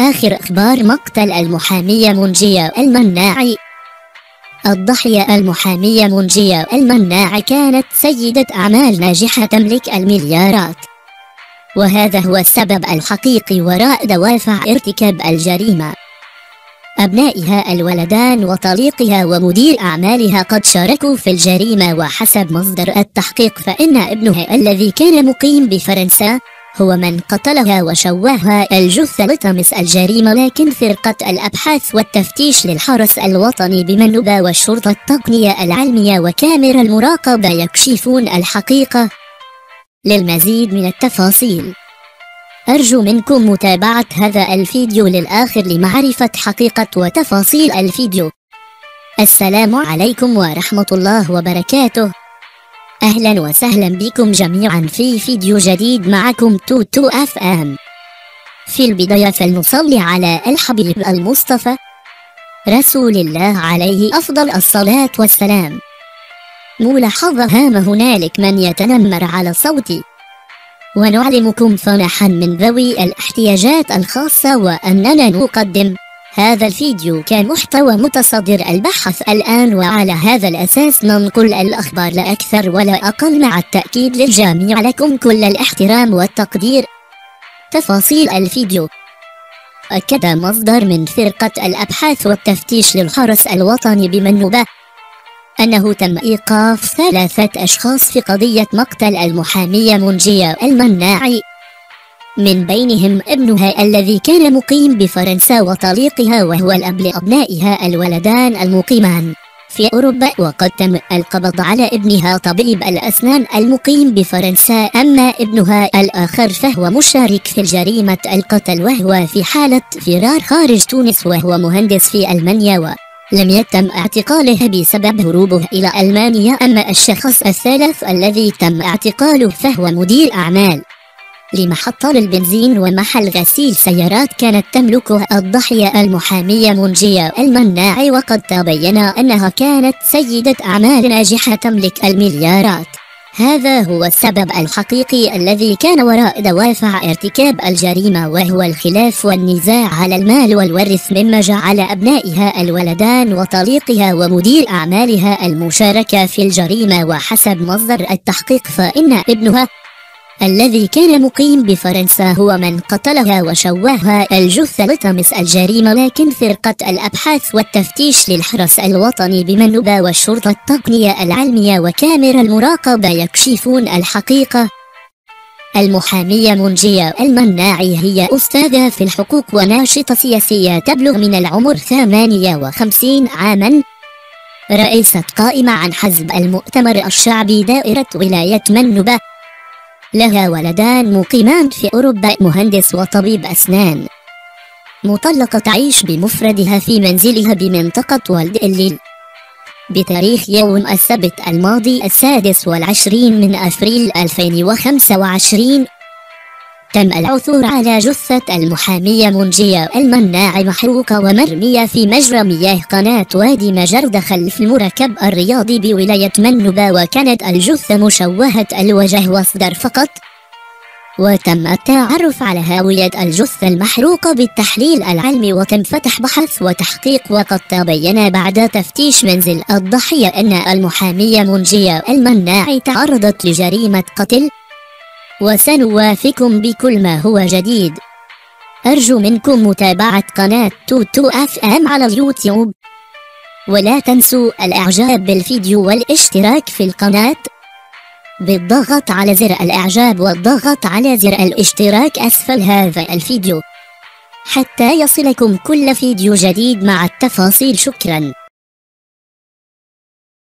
آخر أخبار مقتل المحامية منجية المناعي. الضحية المحامية منجية المناعي كانت سيدة أعمال ناجحة تملك المليارات، وهذا هو السبب الحقيقي وراء دوافع ارتكاب الجريمة. أبنائها الولدان وطليقها ومدير أعمالها قد شاركوا في الجريمة، وحسب مصدر التحقيق فإن ابنها الذي كان مقيم بفرنسا هو من قتلها وشوهها الجثة لتمس الجريمة، لكن فرقة الأبحاث والتفتيش للحرس الوطني بمنوبة والشرطة التقنية العلمية وكاميرا المراقبة يكشفون الحقيقة. للمزيد من التفاصيل أرجو منكم متابعة هذا الفيديو للآخر لمعرفة حقيقة وتفاصيل الفيديو. السلام عليكم ورحمة الله وبركاته. أهلا وسهلا بكم جميعا في فيديو جديد، معكم توتو اف ام. في البداية فلنصلي على الحبيب المصطفى رسول الله عليه أفضل الصلاة والسلام. ملاحظة هامة: هنالك من يتنمر على صوتي، ونعلمكم صراحة من ذوي الاحتياجات الخاصة وأننا نقدم هذا الفيديو كمحتوى متصدر البحث الآن، وعلى هذا الأساس ننقل الأخبار لا أكثر ولا أقل، مع التأكيد للجميع لكم كل الاحترام والتقدير. تفاصيل الفيديو: أكد مصدر من فرقة الأبحاث والتفتيش للحرس الوطني بمنوبة أنه تم إيقاف 3 أشخاص في قضية مقتل المحامية منجية المناعي، من بينهم ابنها الذي كان مقيم بفرنسا وطليقها وهو الأب لأبنائها الولدان المقيمان في أوروبا. وقد تم القبض على ابنها طبيب الأسنان المقيم بفرنسا، أما ابنها الآخر فهو مشارك في جريمة القتل وهو في حالة فرار خارج تونس، وهو مهندس في ألمانيا ولم يتم اعتقاله بسبب هروبه إلى ألمانيا. أما الشخص الثالث الذي تم اعتقاله فهو مدير أعمال لمحطة البنزين ومحل غسيل سيارات كانت تملكه الضحية المحامية منجية المناعي، وقد تبين أنها كانت سيدة أعمال ناجحة تملك المليارات. هذا هو السبب الحقيقي الذي كان وراء دوافع ارتكاب الجريمة، وهو الخلاف والنزاع على المال والورث، مما جعل أبنائها الولدان وطليقها ومدير أعمالها المشاركة في الجريمة. وحسب مصدر التحقيق فإن ابنها الذي كان مقيم بفرنسا هو من قتلها وشوهها الجثة لتمس الجريمة، لكن فرقة الأبحاث والتفتيش للحرس الوطني بمنوبة والشرطة التقنية العلمية وكاميرا المراقبة يكشفون الحقيقة. المحامية منجية المناعي هي أستاذة في الحقوق وناشطة سياسية تبلغ من العمر 58 عاما، رئيسة قائمة عن حزب المؤتمر الشعبي دائرة ولاية منوبة، لها ولدان مقيمان في أوروبا، مهندس وطبيب أسنان، مطلقة تعيش بمفردها في منزلها بمنطقة ولد الليل. بتاريخ يوم السبت الماضي 26 من أفريل 2025 تم العثور على جثة المحامية منجية المناعي محروقة ومرمية في مجرى مياه قناة وادي مجردخل في المركب الرياضي بولاية منوبة، وكانت الجثة مشوهة الوجه والصدر فقط. وتم التعرف على هوية الجثة المحروقة بالتحليل العلمي، وتم فتح بحث وتحقيق، وقد تبين بعد تفتيش منزل الضحية أن المحامية منجية المناعي تعرضت لجريمة قتل. وسنوافيكم بكل ما هو جديد. أرجو منكم متابعة قناة توتو اف ام على اليوتيوب، ولا تنسوا الإعجاب بالفيديو والاشتراك في القناة بالضغط على زر الإعجاب والضغط على زر الاشتراك أسفل هذا الفيديو حتى يصلكم كل فيديو جديد مع التفاصيل. شكرا.